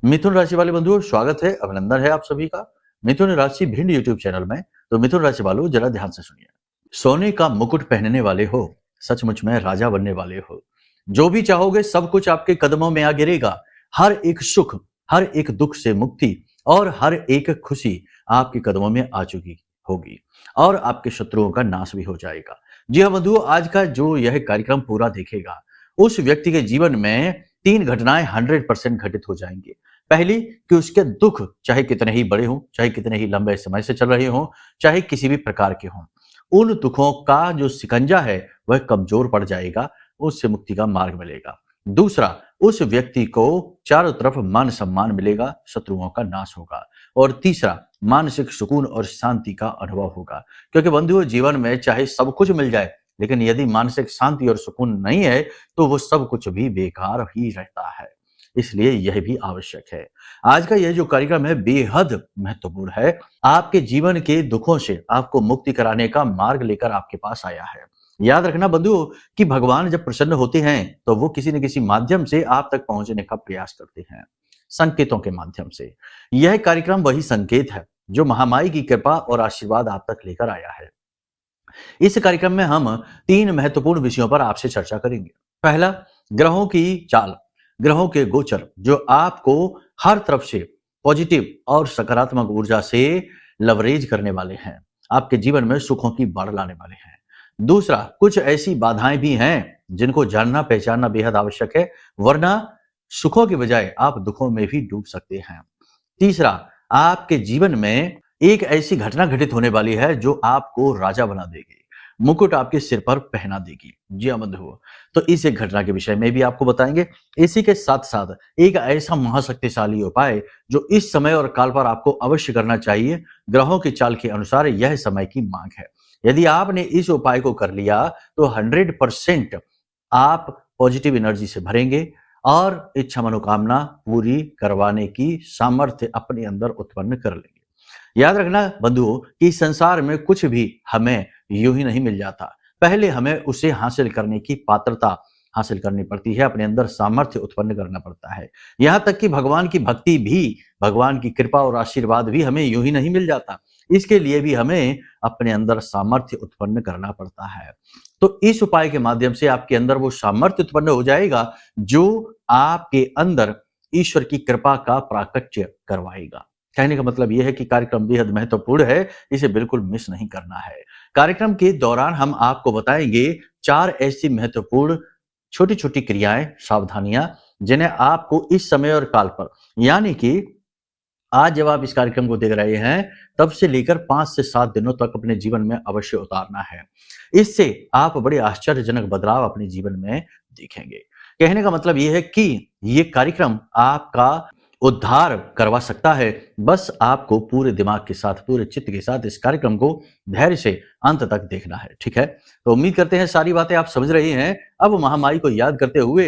मिथुन राशि वाले बंधुओं, स्वागत है, अभिनंदन है आप सभी का। मिथुन राशि भिंड यूट्यूब चैनल में। तो मिथुन राशि वालों, जरा ध्यान से सुनिए। सोने का मुकुट पहनने वाले हो, सचमुच में राजा बनने वाले हो। जो भी चाहोगे सब कुछ आपके कदमों में आ गिरेगा। हर एक सुख, हर एक दुख से मुक्ति और हर एक खुशी आपके कदमों में आ चुकी होगी और आपके शत्रुओं का नाश भी हो जाएगा। जी हाँ बंधुओं, आज का जो यह कार्यक्रम पूरा देखेगा उस व्यक्ति के जीवन में 3 घटनाएं 100% घटित हो जाएंगी। पहली कि उसके दुख चाहे कितने ही बड़े हों, चाहे कितने ही लंबे समय से चल रहे हों, चाहे किसी भी प्रकार के हों, उन दुखों का जो शिकंजा है वह कमजोर पड़ जाएगा, उससे मुक्ति का मार्ग मिलेगा। दूसरा, उस व्यक्ति को चारों तरफ मान सम्मान मिलेगा, शत्रुओं का नाश होगा। और तीसरा, मानसिक सुकून और शांति का अनुभव होगा। क्योंकि बंधुओं, जीवन में चाहे सब कुछ मिल जाए, लेकिन यदि मानसिक शांति और सुकून नहीं है तो वो सब कुछ भी बेकार ही रहता है। इसलिए यह भी आवश्यक है। आज का यह जो कार्यक्रम है बेहद महत्वपूर्ण है। आपके जीवन के दुखों से आपको मुक्ति कराने का मार्ग लेकर आपके पास आया है। याद रखना बंधुओं कि भगवान जब प्रसन्न होते हैं तो वो किसी न किसी माध्यम से आप तक पहुंचने का प्रयास करते हैं, संकेतों के माध्यम से। यह कार्यक्रम वही संकेत है जो महामाई की कृपा और आशीर्वाद आप तक लेकर आया है। इस कार्यक्रम में हम 3 महत्वपूर्ण विषयों पर आपसे चर्चा करेंगे। पहला, ग्रहों की चाल, ग्रहों के गोचर जो आपको हर तरफ से पॉजिटिव और सकारात्मक ऊर्जा से लवरेज करने वाले हैं, आपके जीवन में सुखों की बाढ़ लाने वाले हैं। दूसरा, कुछ ऐसी बाधाएं भी हैं जिनको जानना पहचानना बेहद आवश्यक है, वरना सुखों के बजाय आप दुखों में भी डूब सकते हैं। तीसरा, आपके जीवन में एक ऐसी घटना घटित होने वाली है जो आपको राजा बना देगी, मुकुट आपके सिर पर पहना देगी। जी हाँ बंधुओं, तो इस एक घटना के विषय में भी आपको बताएंगे। इसी के साथ साथ एक ऐसा महाशक्तिशाली उपाय जो इस समय और काल पर आपको अवश्य करना चाहिए। ग्रहों की चाल के अनुसार यह समय की मांग है। यदि आपने इस उपाय को कर लिया तो 100% आप पॉजिटिव एनर्जी से भरेंगे और इच्छा मनोकामना पूरी करवाने की सामर्थ्य अपने अंदर उत्पन्न कर लेंगे। याद रखना बंधुओं कि संसार में कुछ भी हमें यूं ही नहीं मिल जाता। पहले हमें उसे हासिल करने की पात्रता हासिल करनी पड़ती है, अपने अंदर सामर्थ्य उत्पन्न करना पड़ता है। यहाँ तक कि भगवान की भक्ति भी, भगवान की कृपा और आशीर्वाद भी हमें यूं ही नहीं मिल जाता। इसके लिए भी हमें अपने अंदर सामर्थ्य उत्पन्न करना पड़ता है। तो इस उपाय के माध्यम से आपके अंदर वो सामर्थ्य उत्पन्न हो जाएगा जो आपके अंदर ईश्वर की कृपा का प्राकट्य करवाएगा। कहने का मतलब यह है कि कार्यक्रम बेहद महत्वपूर्ण है, इसे बिल्कुल मिस नहीं करना है। कार्यक्रम के दौरान हम आपको बताएंगे 4 ऐसी महत्वपूर्ण छोटी छोटी क्रियाएं, सावधानियां जिन्हें आपको इस समय और काल पर, यानी कि आज जब आप इस कार्यक्रम को देख रहे हैं तब से लेकर 5 से 7 दिनों तक अपने जीवन में अवश्य उतारना है। इससे आप बड़े आश्चर्यजनक बदलाव अपने जीवन में देखेंगे। कहने का मतलब यह है कि ये कार्यक्रम आपका उद्धार करवा सकता है। बस आपको पूरे दिमाग के साथ, पूरे चित्त के साथ इस कार्यक्रम को धैर्य से अंत तक देखना है। ठीक है, तो उम्मीद करते हैं सारी बातें आप समझ रहे हैं। अब महामाई को याद करते हुए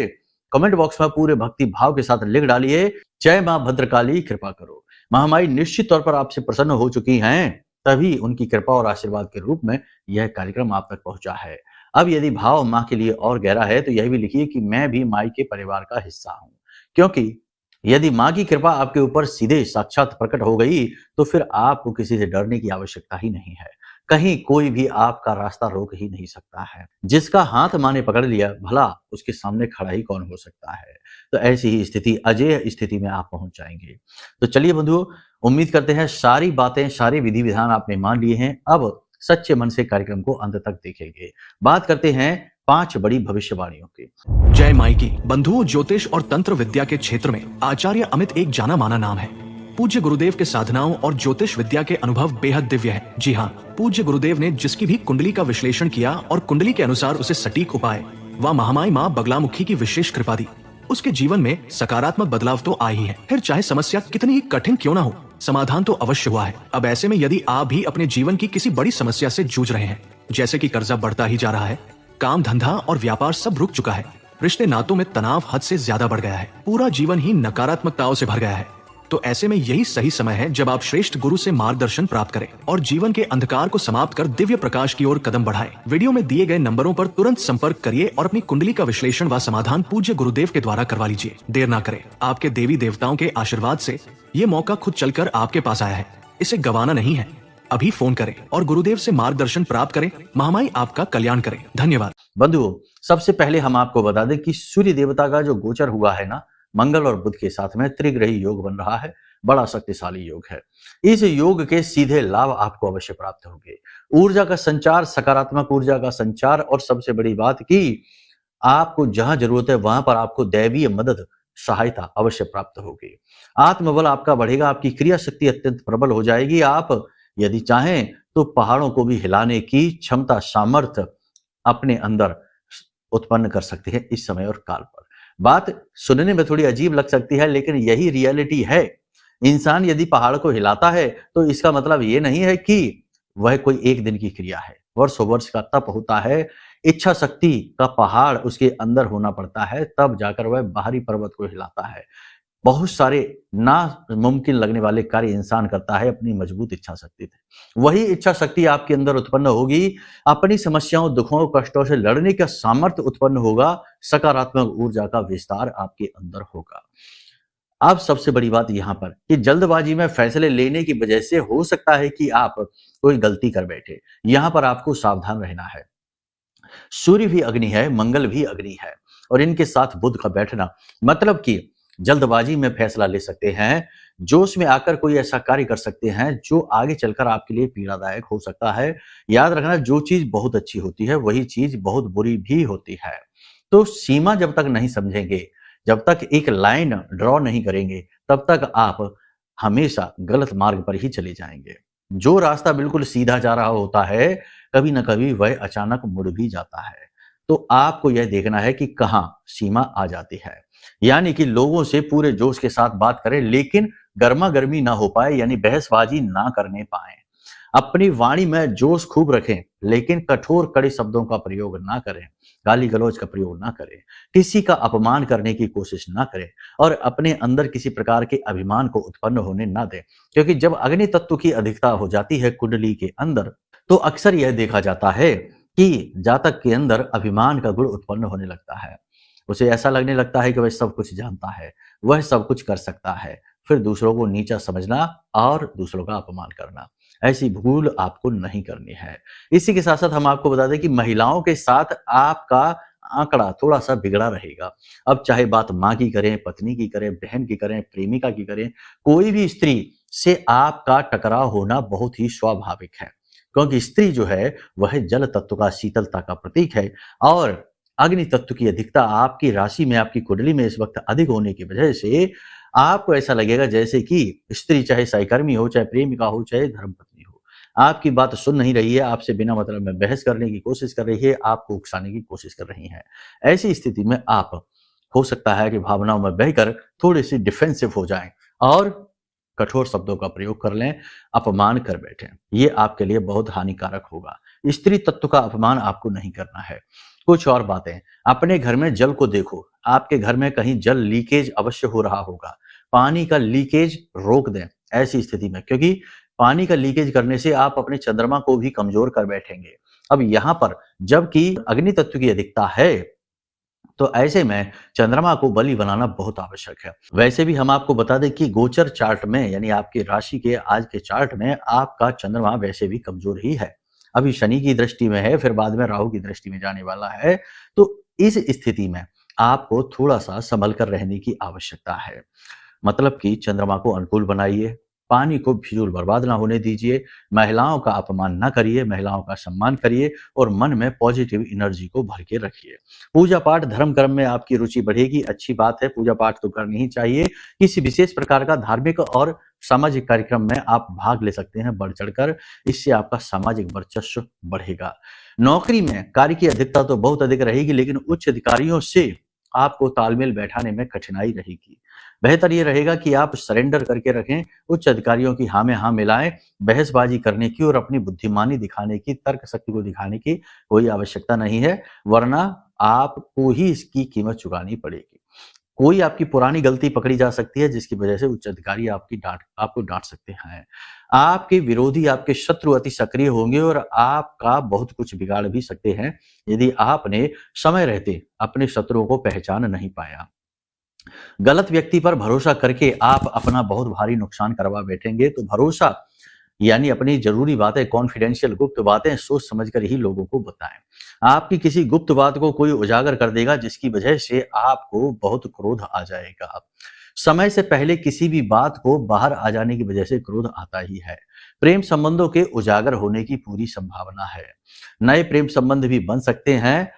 कमेंट बॉक्स में पूरे भक्ति भाव के साथ लिख डालिए, जय मां भद्रकाली कृपा करो। महामाई निश्चित तौर पर आपसे प्रसन्न हो चुकी हैं, तभी उनकी कृपा और आशीर्वाद के रूप में यह कार्यक्रम आप तक पहुंचा है। अब यदि भाव मां के लिए और गहरा है तो यह भी लिखिए कि मैं भी माई के परिवार का हिस्सा हूं। क्योंकि यदि मां की कृपा आपके ऊपर सीधे साक्षात प्रकट हो गई तो फिर आपको किसी से डरने की आवश्यकता ही नहीं है। कहीं कोई भी आपका रास्ता रोक ही नहीं सकता है। जिसका हाथ मां ने पकड़ लिया, भला उसके सामने खड़ा ही कौन हो सकता है। तो ऐसी ही स्थिति, अजेय स्थिति में आप पहुंच जाएंगे। तो चलिए बंधुओं, उम्मीद करते हैं सारी बातें, सारे विधि विधान आपने मान लिए हैं। अब सच्चे मन से कार्यक्रम को अंत तक देखेंगे। बात करते हैं 5 बड़ी भविष्यवाणियों की। जय माई की बंधुओं, ज्योतिष और तंत्र विद्या के क्षेत्र में आचार्य अमित एक जाना माना नाम है। पूज्य गुरुदेव के साधनाओं और ज्योतिष विद्या के अनुभव बेहद दिव्य है। जी हाँ, पूज्य गुरुदेव ने जिसकी भी कुंडली का विश्लेषण किया और कुंडली के अनुसार उसे सटीक उपाय व महामाई माँ बगलामुखी की विशेष कृपा दी, उसके जीवन में सकारात्मक बदलाव तो आए ही है। फिर चाहे समस्या कितनी ही कठिन क्यों ना हो, समाधान तो अवश्य हुआ है। अब ऐसे में यदि आप भी अपने जीवन की किसी बड़ी समस्या से जूझ रहे हैं, जैसे कि कर्जा बढ़ता ही जा रहा है, काम धंधा और व्यापार सब रुक चुका है, रिश्ते नातों में तनाव हद से ज्यादा बढ़ गया है, पूरा जीवन ही नकारात्मकताओं से भर गया है, तो ऐसे में यही सही समय है जब आप श्रेष्ठ गुरु से मार्गदर्शन प्राप्त करें और जीवन के अंधकार को समाप्त कर दिव्य प्रकाश की ओर कदम बढ़ाएं। वीडियो में दिए गए नंबरों पर तुरंत संपर्क करिए और अपनी कुंडली का विश्लेषण व समाधान पूज्य गुरुदेव के द्वारा करवा लीजिए। देर ना करें, आपके देवी देवताओं के आशीर्वाद से ये मौका खुद चलकर आपके पास आया है, इसे गंवाना नहीं है। अभी फोन करें और गुरुदेव से मार्गदर्शन प्राप्त करें। महामाई आपका कल्याण करें। धन्यवाद। बंधुओं, सबसे पहले हम आपको बता दें कि सूर्य देवता का जो गोचर हुआ है ना, मंगल और बुध के साथ में त्रिग्रही योग बन रहा है। बड़ा शक्तिशाली योग है। इस योग के सीधे लाभ आपको अवश्य प्राप्त होंगे। ऊर्जा का संचार, सकारात्मक ऊर्जा का संचार, और सबसे बड़ी बात कि आपको जहां जरूरत है वहां पर आपको दैवीय मदद, सहायता अवश्य प्राप्त होगी। आत्मबल आपका बढ़ेगा, आपकी क्रिया शक्ति अत्यंत प्रबल हो जाएगी। आप यदि चाहें तो पहाड़ों को भी हिलाने की क्षमता, सामर्थ्य अपने अंदर उत्पन्न कर सकते हैं इस समय और काल पर। बात सुनने में थोड़ी अजीब लग सकती है, लेकिन यही रियलिटी है। इंसान यदि पहाड़ को हिलाता है तो इसका मतलब ये नहीं है कि वह कोई एक दिन की क्रिया है। वर्षों वर्ष का तप होता है, इच्छा शक्ति का पहाड़ उसके अंदर होना पड़ता है, तब जाकर वह बाहरी पर्वत को हिलाता है। बहुत सारे नामुमकिन लगने वाले कार्य इंसान करता है अपनी मजबूत इच्छा शक्ति से। वही इच्छा शक्ति आपके अंदर उत्पन्न होगी, अपनी समस्याओं, दुखों, कष्टों से लड़ने का सामर्थ्य उत्पन्न होगा, सकारात्मक ऊर्जा का विस्तार आपके अंदर होगा। अब सबसे बड़ी बात यहां पर कि जल्दबाजी में फैसले लेने की वजह से हो सकता है कि आप कोई गलती कर बैठे। यहां पर आपको सावधान रहना है। सूर्य भी अग्नि है, मंगल भी अग्नि है, और इनके साथ बुध का बैठना मतलब कि जल्दबाजी में फैसला ले सकते हैं, जोश में आकर कोई ऐसा कार्य कर सकते हैं जो आगे चलकर आपके लिए पीड़ादायक हो सकता है। याद रखना, जो चीज बहुत अच्छी होती है वही चीज बहुत बुरी भी होती है। तो सीमा जब तक नहीं समझेंगे, जब तक एक लाइन ड्रॉ नहीं करेंगे, तब तक आप हमेशा गलत मार्ग पर ही चले जाएंगे। जो रास्ता बिल्कुल सीधा जा रहा होता है, कभी ना कभी वह अचानक मुड़ भी जाता है। तो आपको यह देखना है कि कहां सीमा आ जाती है। यानी कि लोगों से पूरे जोश के साथ बात करें, लेकिन गर्मा गर्मी ना हो पाए, यानी बहसबाजी ना करने पाए। अपनी वाणी में जोश खूब रखें, लेकिन कठोर कड़े शब्दों का प्रयोग ना करें, गाली गलौज का प्रयोग ना करें, किसी का अपमान करने की कोशिश ना करें, और अपने अंदर किसी प्रकार के अभिमान को उत्पन्न होने ना दें। क्योंकि जब अग्नि तत्व की अधिकता हो जाती है कुंडली के अंदर, तो अक्सर यह देखा जाता है कि जातक के अंदर अभिमान का गुण उत्पन्न होने लगता है। उसे ऐसा लगने लगता है कि वह सब कुछ जानता है, वह सब कुछ कर सकता है। फिर दूसरों को नीचा समझना और दूसरों का अपमान करना, ऐसी भूल आपको नहीं करनी है। इसी के साथ साथ हम आपको बता दें कि महिलाओं के साथ आपका आंकड़ा थोड़ा सा बिगड़ा रहेगा। अब चाहे बात माँ की करें, पत्नी की करें, बहन की करें, प्रेमिका की करें, कोई भी स्त्री से आपका टकराव होना बहुत ही स्वाभाविक है। क्योंकि स्त्री जो है वह जल तत्व का, शीतलता का प्रतीक है, और अग्नि तत्व की अधिकता आपकी राशि में, आपकी कुंडली में इस वक्त अधिक होने की वजह से आपको ऐसा लगेगा जैसे कि स्त्री चाहे सहकर्मी हो, चाहे प्रेमिका हो, चाहे धर्मपत्नी हो, आपकी बात सुन नहीं रही है, आपसे बिना मतलब में बहस करने की कोशिश कर रही है, आपको उकसाने की कोशिश कर रही है। ऐसी स्थिति में आप, हो सकता है कि भावनाओं में बहकर थोड़ी सी डिफेंसिव हो जाएं और कठोर शब्दों का प्रयोग कर लें, अपमान कर बैठें। ये आपके लिए बहुत हानिकारक होगा। स्त्री तत्व का अपमान आपको नहीं करना है। कुछ और बातें, अपने घर में जल को देखो। आपके घर में कहीं जल लीकेज अवश्य हो रहा होगा। पानी का लीकेज रोक दें ऐसी स्थिति में, क्योंकि पानी का लीकेज करने से आप अपने चंद्रमा को भी कमजोर कर बैठेंगे। अब यहां पर जबकि अग्नि तत्व की अधिकता है, तो ऐसे में चंद्रमा को बलि बनाना बहुत आवश्यक है। वैसे भी हम आपको बता दें कि गोचर चार्ट में, यानी आपकी राशि के आज के चार्ट में, आपका चंद्रमा वैसे भी कमजोर ही है। अभी शनि की दृष्टि में है, फिर बाद में राहु की दृष्टि में जाने वाला है। तो इस स्थिति में आपको थोड़ा सा संभल कर रहने की आवश्यकता है। मतलब कि चंद्रमा को अनुकूल बनाइए, पानी को फिजूल बर्बाद ना होने दीजिए, महिलाओं का अपमान ना करिए, महिलाओं का सम्मान करिए, और मन में पॉजिटिव एनर्जी को भर के रखिए। पूजा पाठ, धर्म कर्म में आपकी रुचि बढ़ेगी, अच्छी बात है, पूजा पाठ तो करनी ही चाहिए। किसी विशेष प्रकार का धार्मिक और सामाजिक कार्यक्रम में आप भाग ले सकते हैं बढ़ चढ़कर, इससे आपका सामाजिक वर्चस्व बढ़ेगा। नौकरी में कार्य की अधिकता तो बहुत अधिक रहेगी, लेकिन उच्च अधिकारियों से आपको तालमेल बैठाने में कठिनाई रहेगी। बेहतर यह रहेगा कि आप सरेंडर करके रखें, उच्च अधिकारियों की हाँ में हाँ मिलाएं। बहसबाजी करने की और अपनी बुद्धिमानी दिखाने की, तर्क शक्ति को दिखाने की कोई आवश्यकता नहीं है, वरना आपको ही इसकी कीमत चुकानी पड़ेगी। कोई आपकी पुरानी गलती पकड़ी जा सकती है जिसकी वजह से उच्च अधिकारी आपको डांट सकते हैं। आपके विरोधी, आपके शत्रु अति सक्रिय होंगे और आपका बहुत कुछ बिगाड़ भी सकते हैं यदि आपने समय रहते अपने शत्रुओं को पहचान नहीं पाया। गलत व्यक्ति पर भरोसा करके आप अपना बहुत भारी नुकसान करवा बैठेंगे। तो भरोसा यानी अपनी जरूरी बातें, कॉन्फिडेंशियल गुप्त बातें सोच समझकर ही लोगों को बताएं। आपकी किसी गुप्त बात को कोई उजागर कर देगा जिसकी वजह से आपको बहुत क्रोध आ जाएगा। समय से पहले किसी भी बात को बाहर आ जाने की वजह से क्रोध आता ही है। प्रेम संबंधों के उजागर होने की पूरी संभावना है। नए प्रेम संबंध भी बन सकते हैं,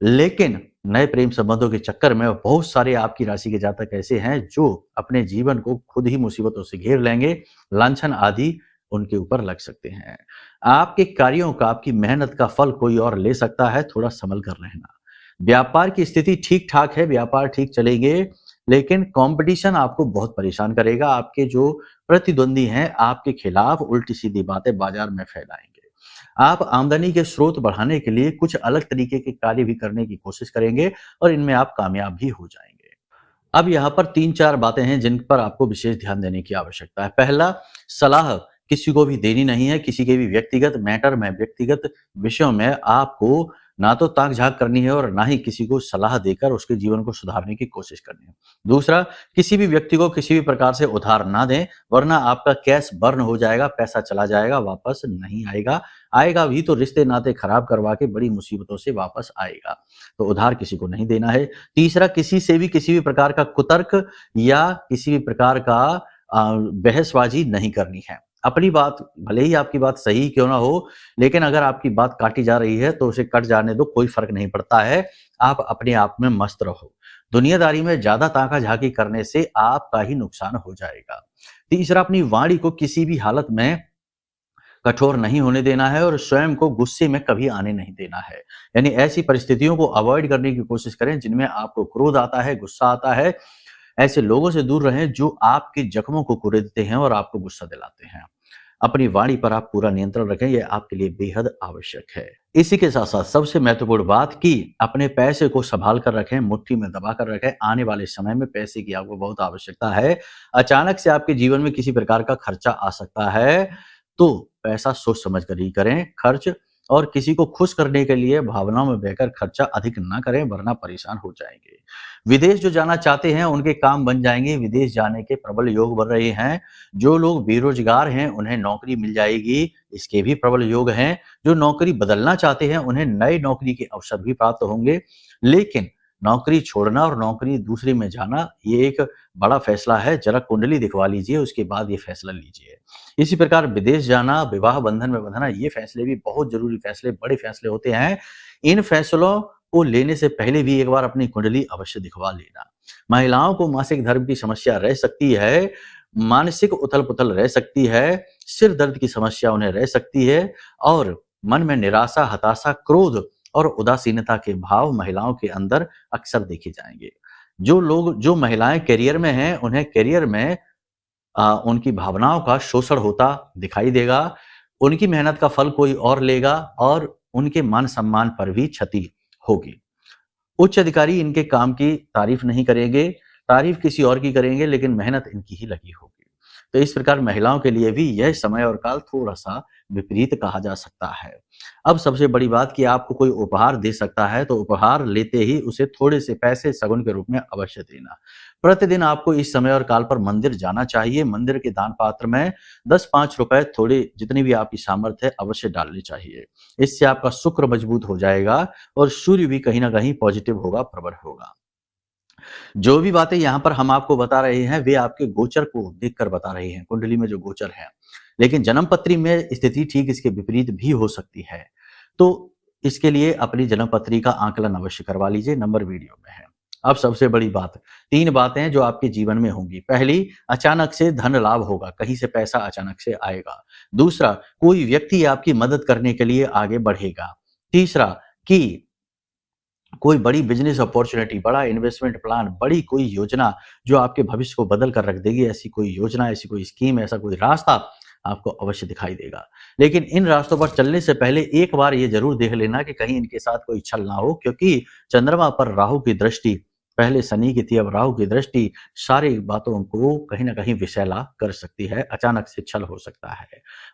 लेकिन नए प्रेम संबंधों के चक्कर में बहुत सारे आपकी राशि के जातक ऐसे हैं जो अपने जीवन को खुद ही मुसीबतों से घेर लेंगे। लांछन आदि उनके ऊपर लग सकते हैं। आपके कार्यों का, आपकी मेहनत का फल कोई और ले सकता है, थोड़ा संभल कर रहना। व्यापार की स्थिति ठीक ठाक है, व्यापार ठीक चलेंगे, लेकिन कंपटीशन आपको बहुत परेशान करेगा। आपके जो प्रतिद्वंदी हैं आपके खिलाफ उल्टी सीधी बातें बाजार में फैलाएंगे। आप आमदनी के स्रोत बढ़ाने के लिए कुछ अलग तरीके के कार्य भी करने की कोशिश करेंगे और इनमें आप कामयाब भी हो जाएंगे। अब यहाँ पर 3-4 बातें हैं जिन पर आपको विशेष ध्यान देने की आवश्यकता है। पहला, सलाह किसी को भी देनी नहीं है। किसी के भी व्यक्तिगत मैटर में, व्यक्तिगत विषयों में आपको ना तो ताक झाक करनी है और ना ही किसी को सलाह देकर उसके जीवन को सुधारने की कोशिश करनी है। दूसरा, किसी भी व्यक्ति को किसी भी प्रकार से उधार ना दें, वरना आपका कैश बर्न हो जाएगा, पैसा चला जाएगा, वापस नहीं आएगा। आएगा भी तो रिश्ते नाते खराब करवा के बड़ी मुसीबतों से वापस आएगा। तो उधार किसी को नहीं देना है। तीसरा, किसी से भी किसी भी प्रकार का कुतर्क या किसी भी प्रकार का बहसबाजी नहीं करनी है। अपनी बात, भले ही आपकी बात सही क्यों ना हो, लेकिन अगर आपकी बात काटी जा रही है तो उसे कट जाने दो, कोई फर्क नहीं पड़ता है। आप अपने आप में मस्त रहो। दुनियादारी में ज्यादा ताका झाकी करने से आपका ही नुकसान हो जाएगा। तीसरा, अपनी वाणी को किसी भी हालत में कठोर नहीं होने देना है और स्वयं को गुस्से में कभी आने नहीं देना है। यानी ऐसी परिस्थितियों को अवॉइड करने की कोशिश करें जिनमें आपको क्रोध आता है, गुस्सा आता है। ऐसे लोगों से दूर रहें जो आपके जख्मों को कुरेदते हैं और आपको गुस्सा दिलाते हैं। अपनी वाणी पर आप पूरा नियंत्रण रखें, यह आपके लिए बेहद आवश्यक है। इसी के साथ साथ सबसे महत्वपूर्ण बात कि अपने पैसे को संभाल कर रखें, मुट्ठी में दबा कर रखें। आने वाले समय में पैसे की आपको बहुत आवश्यकता है। अचानक से आपके जीवन में किसी प्रकार का खर्चा आ सकता है, तो पैसा सोच समझ कर ही करें खर्च, और किसी को खुश करने के लिए भावनाओं में बहकर खर्चा अधिक ना करें, वरना परेशान हो जाएंगे। विदेश जो जाना चाहते हैं उनके काम बन जाएंगे। विदेश जाने के प्रबल योग बन रहे हैं। जो लोग बेरोजगार हैं उन्हें नौकरी मिल जाएगी, इसके भी प्रबल योग हैं। जो नौकरी बदलना चाहते हैं उन्हें नई नौकरी के अवसर भी प्राप्त होंगे। लेकिन नौकरी छोड़ना और नौकरी दूसरी में जाना ये एक बड़ा फैसला है। जरा कुंडली दिखवा लीजिए, उसके बाद ये फैसला लीजिए। इसी प्रकार विदेश जाना, विवाह बंधन में बंधना, ये फैसले भी बहुत जरूरी फैसले, बड़े फैसले होते हैं। इन फैसलों को लेने से पहले भी एक बार अपनी कुंडली अवश्य दिखवा लेना। महिलाओं को मासिक धर्म की समस्या रह सकती है, मानसिक उथल पुथल रह सकती है, सिर दर्द की समस्या उन्हें रह सकती है और मन में निराशा, हताशा, क्रोध और उदासीनता के भाव महिलाओं के अंदर अक्सर देखे जाएंगे। जो महिलाएं करियर में हैं उन्हें करियर में उनकी भावनाओं का शोषण होता दिखाई देगा। उनकी मेहनत का फल कोई और लेगा और उनके मान सम्मान पर भी क्षति होगी। उच्च अधिकारी इनके काम की तारीफ नहीं करेंगे, तारीफ किसी और की करेंगे, लेकिन मेहनत इनकी ही लगी होगी। तो इस प्रकार महिलाओं के लिए भी यह समय और काल थोड़ा सा विपरीत कहा जा सकता है। अब सबसे बड़ी बात कि आपको कोई उपहार दे सकता है तो उपहार लेते ही उसे थोड़े से पैसे सगुन के रूप में अवश्य देना। प्रतिदिन आपको इस समय और काल पर मंदिर जाना चाहिए। मंदिर के दान पात्र में 10-5 रुपए, थोड़े जितनी भी आपकी सामर्थ्य है, अवश्य डालनी चाहिए। इससे आपका शुक्र मजबूत हो जाएगा और सूर्य भी कहीं ना कहीं पॉजिटिव होगा, प्रबल होगा। जो भी बातें यहाँ पर हम आपको बता रहे हैं वे आपके गोचर को देखकर बता रहे हैं, कुंडली में जो गोचर है। लेकिन जन्म पत्री में स्थिति ठीक इसके विपरीत भी हो सकती है। तो इसके लिए अपनी जन्म पत्री का आकलन अवश्य करवा लीजिए, नंबर वीडियो में है। अब सबसे बड़ी बात, 3 बातें जो आपके जीवन में होंगी। पहली, अचानक से धन लाभ होगा, कहीं से पैसा अचानक से आएगा। दूसरा, कोई व्यक्ति आपकी मदद करने के लिए आगे बढ़ेगा। तीसरा, कि कोई बड़ी बिजनेस अपॉर्चुनिटी, बड़ा इन्वेस्टमेंट प्लान, बड़ी कोई योजना जो आपके भविष्य को बदल कर रख देगी, ऐसी कोई योजना, ऐसी कोई स्कीम, ऐसा कोई रास्ता आपको अवश्य दिखाई देगा। लेकिन इन रास्तों पर चलने से पहले एक बार ये जरूर देख लेना कि कहीं इनके साथ कोई छल ना हो, क्योंकि चंद्रमा पर राहु की दृष्टि पहले शनि की थी, अब राहु की दृष्टि सारी बातों को कहीं ना कहीं विषैला कर सकती है, अचानक से छल हो सकता है।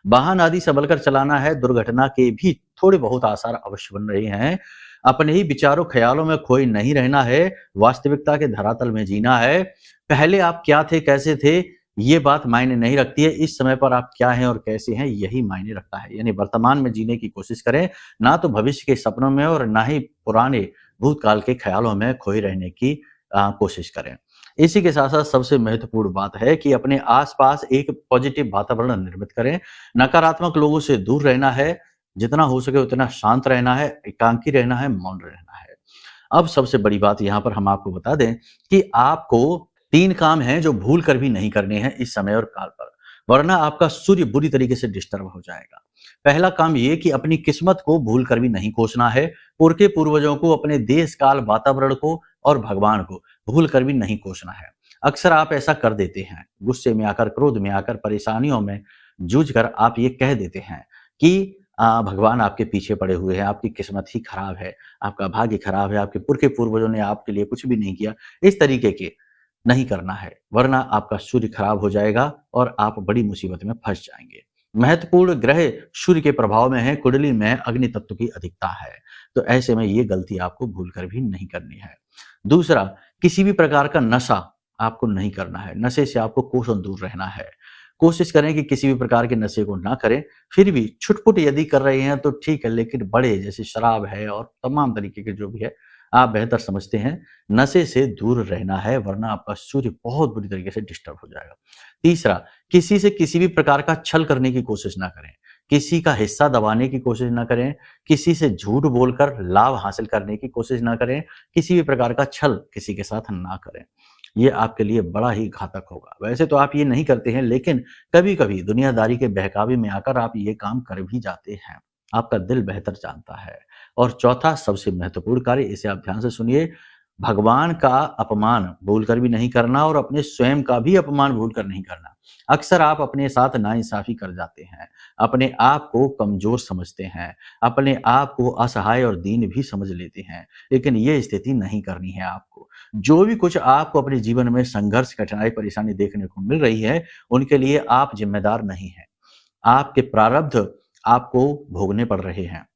वाहन आदि संभल कर चलाना है, दुर्घटना के भी थोड़े बहुत आसार अवश्य बन रहे हैं। अपने ही विचारों ख्यालों में खोए नहीं रहना है, वास्तविकता के धरातल में जीना है। पहले आप क्या थे, कैसे थे, ये बात मायने नहीं रखती है, इस समय पर आप क्या हैं और कैसे हैं यही मायने रखता है। यानी वर्तमान में जीने की कोशिश करें, ना तो भविष्य के सपनों में और ना ही पुराने भूतकाल के ख्यालों में खोए रहने की कोशिश करें। इसी के साथ साथ सबसे महत्वपूर्ण बात है कि अपने आसपास एक पॉजिटिव वातावरण निर्मित करें। नकारात्मक लोगों से दूर रहना है, जितना हो सके उतना शांत रहना है, एकांकी रहना है, मौन रहना है। अब सबसे बड़ी बात यहाँ पर हम आपको बता दें कि आपको 3 काम हैं जो भूल कर भी नहीं करने हैं इस समय और काल पर, वरना आपका सूर्य बुरी तरीके से डिस्टर्ब हो जाएगा। पहला काम ये कि अपनी किस्मत को भूल कर भी नहीं कोसना है, पूर्व के पूर्वजों को, अपने देश काल वातावरण को और भगवान को भूल कर भी नहीं कोसना है। अक्सर आप ऐसा कर देते हैं, गुस्से में आकर, क्रोध में आकर, परेशानियों में जूझकर आप ये कह देते हैं कि भगवान आपके पीछे पड़े हुए हैं, आपकी किस्मत ही खराब है, आपका भाग्य खराब है, आपके पूर्व के पूर्वजों ने आपके लिए कुछ भी नहीं किया। इस तरीके के नहीं करना है, वरना आपका सूर्य खराब हो जाएगा और आप बड़ी मुसीबत में फंस जाएंगे। महत्वपूर्ण ग्रह सूर्य के प्रभाव में है, कुंडली में अग्नि तत्व की अधिकता है, तो ऐसे में ये गलती आपको भूल कर भी नहीं करनी है। दूसरा, किसी भी प्रकार का नशा आपको नहीं करना है, नशे से आपको कोसों दूर रहना है। कोशिश करें कि किसी भी प्रकार के नशे को ना करें, फिर भी छुटपुट यदि कर रहे हैं तो ठीक है, लेकिन बड़े जैसे शराब है और तमाम तरीके के जो भी है आप बेहतर समझते हैं, नशे से दूर रहना है, वरना आपका सूर्य बहुत बुरी तरीके से डिस्टर्ब हो जाएगा। तीसरा, किसी से किसी भी प्रकार का छल करने की कोशिश ना करें, किसी का हिस्सा दबाने की कोशिश ना करें, किसी से झूठ बोलकर लाभ हासिल करने की कोशिश ना करें, किसी भी प्रकार का छल किसी के साथ ना करें। ये आपके लिए बड़ा ही घातक होगा। वैसे तो आप ये नहीं करते हैं, लेकिन कभी-कभी दुनियादारी के बहकावे में आकर आप ये काम कर भी जाते हैं। आपका दिल बेहतर जानता है। और चौथा सबसे महत्वपूर्ण कार्य, इसे आप ध्यान से सुनिए, भगवान का अपमान भूलकर भी नहीं करना और अपने स्वयं का भी अपमान भूलकर नहीं करना। अक्सर आप अपने साथ नाइंसाफी कर जाते हैं, अपने आप को कमजोर समझते हैं, अपने आप को असहाय और दीन भी समझ लेते हैं, लेकिन ये स्थिति नहीं करनी है आपको। जो भी कुछ आपको अपने जीवन में संघर्ष, कठिनाई, परेशानी देखने को मिल रही है, उनके लिए आप जिम्मेदार नहीं हैं। आपके प्रारब्ध आपको भोगने पड़ रहे हैं।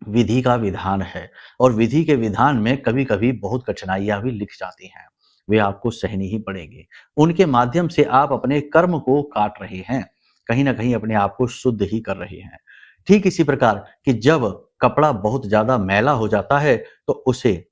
विधि का विधान है और विधि के विधान में कभी-कभी बहुत कठिनाइयाँ भी लिख जाती हैं। वे आपको सहनी ही पड़ेंगी। उनके माध्यम से आप अपने कर्म को काट रहे हैं, कहीं न कहीं अपने आप को शुद्ध ही कर रहे हैं। ठीक इसी प्रकार कि जब कपड़ा बहुत ज़्यादा मैला हो जाता है, तो उसे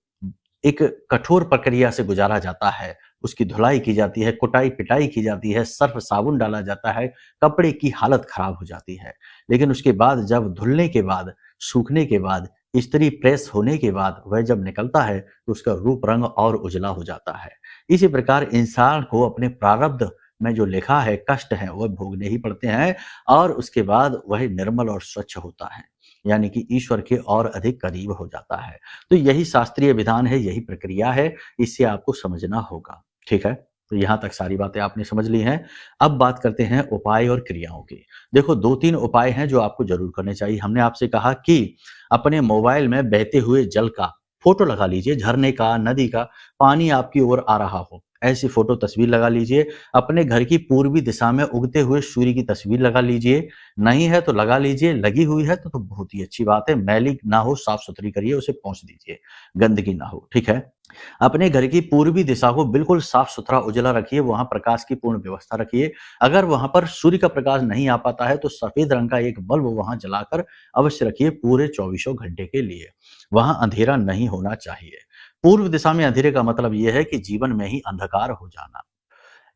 एक कठोर प्रक्रिया से गुजारा जाता है, उसकी धुलाई की जाती है, कुटाई-पिटाई की जाती है, सर्फ साबुन डाला जाता है, कपड़े की हालत खराब हो जाती है। लेकिन उसके बाद जब धुलने के बाद, सूखने के बाद, इस्त्री प्रेस होने के बाद वह जब निकलता है, तो उसका रूप रंग और उजला हो जाता है। इसी प्रकार इंसान को अपने प्रारब्ध में जो लिखा है, कष्ट है, वह भोगने ही पड़ते हैं और उसके बाद वह निर्मल और स्वच्छ होता है, यानी कि ईश्वर के और अधिक करीब हो जाता है। तो यही शास्त्रीय विधान है, यही प्रक्रिया है, इससे आपको समझना होगा। ठीक है? तो यहाँ तक सारी बातें आपने समझ ली हैं। अब बात करते हैं उपाय और क्रियाओं की। देखो 2-3 उपाय हैं जो आपको ज़रूर करने चाहिए। हमने आपसे कहा कि अपने मोबाइल में बहते हुए जल का फ़ोटो लगा लीजिए, झरने का, नदी का, पानी आपकी ओर आ रहा हो, ऐसी फ़ोटो तस्वीर लगा लीजिए। अपने घर की पूर्वी दिशा में उगते हुए सूर्य की तस्वीर लगा लीजिए। नहीं है तो लगा लीजिए, लगी हुई है तो बहुत ही अच्छी बात है। मैली ना हो, साफ-सुथरी करिए, उसे पोंछ दीजिए, गंदगी ना हो, ठीक है? अपने घर की पूर्वी दिशा को बिल्कुल साफ-सुथरा उजला रखिए, वहाँ प्रकाश की पूर्ण व्यवस्था रखिए। अगर वहाँ पर सूर्य का प्रकाश नहीं आ पाता है तो सफ़ेद रंग का एक बल्ब वहाँ जलाकर अवश्य रखिए पूरे चौबीसों घंटे के लिए। वहाँ अंधेरा नहीं होना चाहिए। पूर्व दिशा में अंधेरे का मतलब ये है कि जीवन में ही अंधकार हो जाना।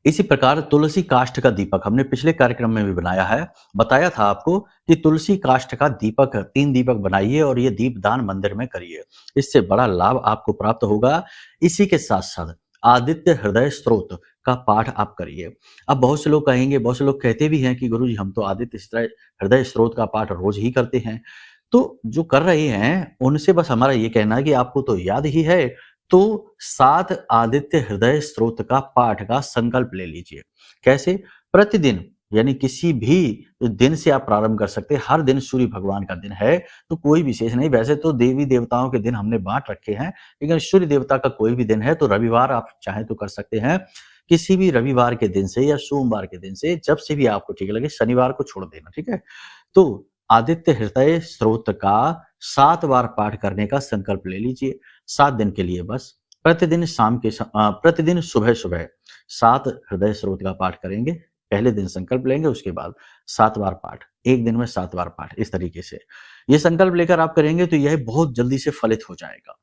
इसी प्रकार तुलसी काष्ठ का दीपक हमने पिछले कार्यक्रम में भी बनाया है, बताया था आपको कि तुलसी काष्ठ का दीपक 3 दीपक बनाइए और ये दीपदान मंदिर में करिए। इससे बड़ा लाभ आपको प्राप्त होगा। इसी के साथ-साथ आदित्य हृदय स्तोत्र का पाठ आप करिए। अब बहुत से लोग कहेंगे, बहुत से लोग कहते भी हैं कि गुरुजी हम तो आदित्य हृदय स्तोत्र का पाठ रोज ही करते हैं। तो जो कर रहे हैं उनसे बस हमारा ये कहना है कि आपको तो याद ही है, तो 7 आदित्य हृदय स्तोत्र का पाठ का संकल्प ले लीजिए। कैसे? प्रतिदिन यानी किसी भी दिन से आप प्रारंभ कर सकते हैं। हर दिन सूर्य भगवान का दिन है, तो कोई विशेष नहीं। वैसे तो देवी देवताओं के दिन हमने बांट रखे हैं, लेकिन सूर्य देवता का कोई भी दिन है तो रविवार आप चाहें तो कर सकते हैं। किसी भी रविवार के दिन से या सोमवार के दिन से, जब से भी आपको ठीक लगे, शनिवार को छोड़ देना, ठीक है। तो आदित्य हृदय स्रोत का 7 बार पाठ करने का संकल्प ले लीजिए, 7 दिन के लिए बस। प्रतिदिन सुबह सुबह 7 हृदय स्रोत का पाठ करेंगे। पहले दिन संकल्प लेंगे, उसके बाद 7 बार पाठ, एक दिन में 7 बार पाठ। इस तरीके से ये संकल्प लेकर आप करेंगे तो यह बहुत जल्दी से फलित हो जाएगा।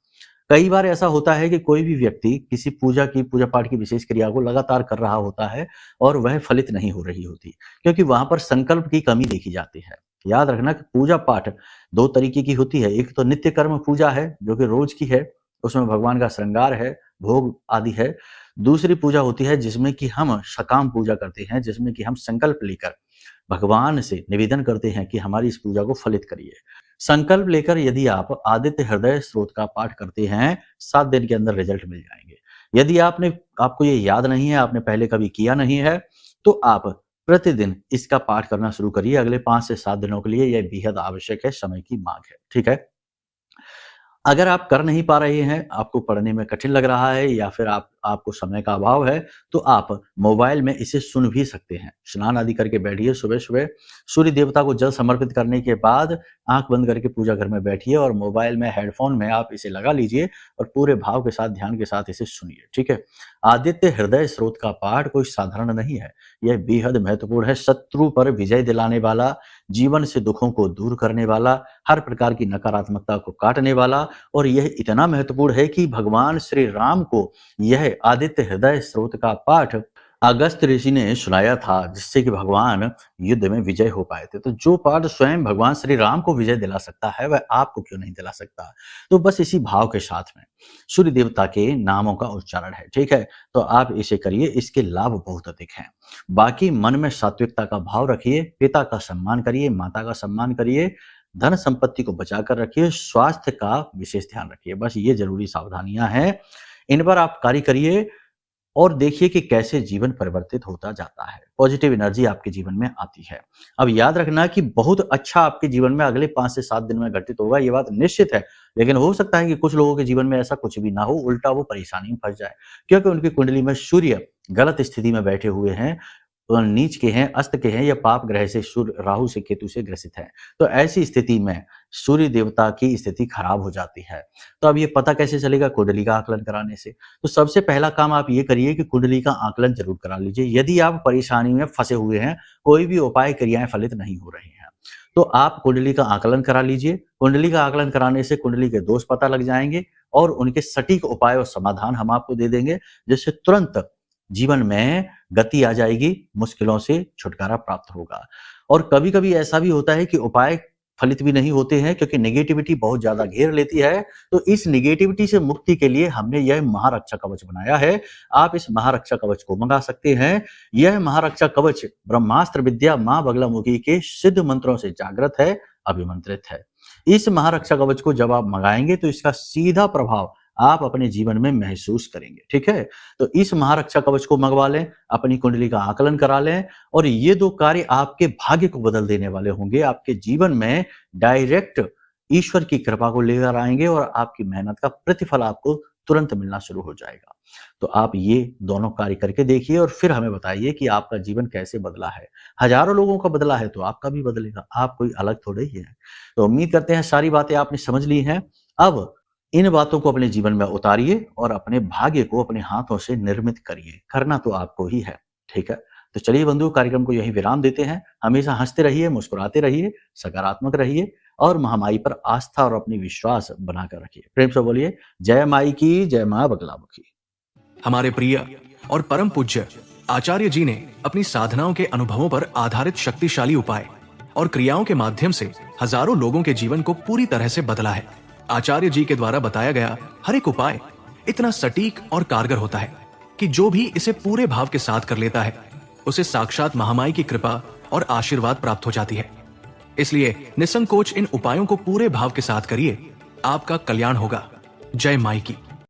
कई बार ऐसा होता है कि कोई भी व्यक्ति किसी पूजा पाठ की विशेष क्रिया को लगातार कर रहा होता है और वह फलित नहीं हो रही होती, क्योंकि वहां पर संकल्प की कमी देखी जाती है। याद रखना कि पूजा पाठ 2 तरीके की होती है। एक तो नित्य कर्म पूजा है, जो कि रोज की है, उसमें भगवान का श्रृंगार है, भोग आदि है। दूसरी पूजा होती है जिसमें कि हम सकाम पूजा करते हैं, जिसमें कि हम संकल्प लेकर भगवान से निवेदन करते हैं कि हमारी इस पूजा को फलित करिए। संकल्प लेकर यदि आप आदित्य हृदय स्रोत का पाठ करते हैं, 7 दिन के अंदर रिजल्ट मिल जाएंगे। यदि आपको ये याद नहीं है, आपने पहले कभी किया नहीं है, तो आप प्रतिदिन इसका पाठ करना शुरू करिए। अगले 5 से 7 दिनों के लिए यह बेहद आवश्यक है, समय की मांग है, ठीक है। अगर आप कर नहीं पा रहे हैं, आपको पढ़ने में कठिन लग रहा है या फिर आपको समय का अभाव है, तो आप मोबाइल में इसे सुन भी सकते हैं। स्नान आदि करके बैठिए, सुबह-सुबह सूर्य देवता को जल समर्पित करने के बाद आँख बंद करके पूजा घर में बैठिए और मोबाइल में हेडफोन में आप इसे लगा लीजिए और पूरे भाव के साथ, ध्यान के साथ इसे सुनिए, ठीक है। आदित्य हृदय स्रोत का पाठ कोई साधारण नहीं है, यह बेहद महत्वपूर्ण है। शत्रु पर विजय दिलाने वाला, जीवन से दुखों को दूर करने वाला, हर प्रकार की नकारात्मकता को काटने वाला, और यह इतना महत्वपूर्ण है कि भगवान श्री राम को यह आदित्य हृदय स्रोत का पाठ अगस्त ऋषि ने सुनाया था, जिससे कि भगवान युद्ध में विजय हो पाए थे। तो जो पाठ स्वयं भगवान श्री राम को विजय दिला सकता है, वह आपको क्यों नहीं दिला सकता। तो बस इसी भाव के साथ में सूर्य देवता के नामों का उच्चारण है, ठीक है। तो आप इसे करिए, इसके लाभ बहुत अधिक हैं। बाकी मन में सात्विकता का भाव रखिए, पिता का सम्मान करिए, माता का सम्मान करिए, धन संपत्ति को बचाकर रखिए, स्वास्थ्य का विशेष ध्यान रखिए। बस ये जरूरी सावधानियां हैं, इन पर आप कार्य करिए और देखिए कि कैसे जीवन परिवर्तित होता जाता है। पॉजिटिव एनर्जी आपके जीवन में आती है। अब याद रखना कि बहुत अच्छा आपके जीवन में अगले 5 से 7 दिन में घटित होगा, ये बात निश्चित है। लेकिन हो सकता है कि कुछ लोगों के जीवन में ऐसा कुछ भी ना हो, उल्टा वो परेशानी में फंस जाए, क्योंकि उनकी कुंडली में सूर्य गलत स्थिति में बैठे हुए हैं, नीच के हैं, अस्त के हैं, या पाप ग्रह से, सूर्य राहु से, केतु से ग्रसित है। तो ऐसी स्थिति में सूर्य देवता की स्थिति खराब हो जाती है। तो अब ये पता कैसे चलेगा? कुंडली का आकलन कराने से। तो सबसे पहला काम आप ये करिए कि कुंडली का आकलन जरूर करा लीजिए। यदि आप परेशानी में फंसे हुए हैं, कोई भी उपाय क्रियाएं फलित नहीं हो रही हैं, तो आप कुंडली का आकलन करा लीजिए। कुंडली का आकलन कराने से कुंडली के दोष पता लग जाएंगे और उनके सटीक उपाय और समाधान हम आपको दे देंगे, जिससे तुरंत जीवन में गति आ जाएगी, मुश्किलों से छुटकारा प्राप्त होगा। और कभी-कभी ऐसा भी होता है कि उपाय फलित भी नहीं होते हैं, क्योंकि नेगेटिविटी बहुत ज्यादा घेर लेती है। तो इस नेगेटिविटी से मुक्ति के लिए हमने यह महारक्षा कवच बनाया है। आप इस महारक्षा कवच को मंगा सकते हैं। यह महारक्षा कवच ब्रह्मास्त्र विद्या मां बगलामुखी के सिद्ध मंत्रों से जागृत है, अभिमंत्रित है। इस महारक्षा कवच को जब आप मंगाएंगे तो इसका सीधा प्रभाव आप अपने जीवन में महसूस करेंगे, ठीक है। तो इस महारक्षा कवच को मंगवा लें, अपनी कुंडली का आकलन करा लें, और ये 2 कार्य आपके भाग्य को बदल देने वाले होंगे। आपके जीवन में डायरेक्ट ईश्वर की कृपा को लेकर आएंगे और आपकी मेहनत का प्रतिफल आपको तुरंत मिलना शुरू हो जाएगा। तो आप ये दोनों कार्य करके देखिए और फिर हमें बताइए कि आपका जीवन कैसे बदला है। हजारों लोगों का बदला है तो आपका भी बदलेगा, आप कोई अलग थोड़े ही है। तो उम्मीद करते हैं सारी बातें आपने समझ ली हैं। अब इन बातों को अपने जीवन में उतारिए और अपने भाग्य को अपने हाथों से निर्मित करिए। करना तो आपको ही है, ठीक है। तो चलिए बंधु, कार्यक्रम को यहीं विराम देते हैं। हमेशा हंसते रहिए, मुस्कुराते रहिए, सकारात्मक रहिए और महामाई पर आस्था और अपनी विश्वास बनाकर रखिए। प्रेम से बोलिए जय माई की, जय मां बगलामुखी। हमारे प्रिय और परम पूज्य आचार्य जी ने अपनी साधनाओं के अनुभवों पर आधारित शक्तिशाली उपाय और क्रियाओं के माध्यम से हजारों लोगों के जीवन को पूरी तरह से बदला है। आचार्य जी के द्वारा बताया गया हर एक उपाय इतना सटीक और कारगर होता है कि जो भी इसे पूरे भाव के साथ कर लेता है, उसे साक्षात महामाई की कृपा और आशीर्वाद प्राप्त हो जाती है। इसलिए निसंकोच इन उपायों को पूरे भाव के साथ करिए, आपका कल्याण होगा। जय माई की।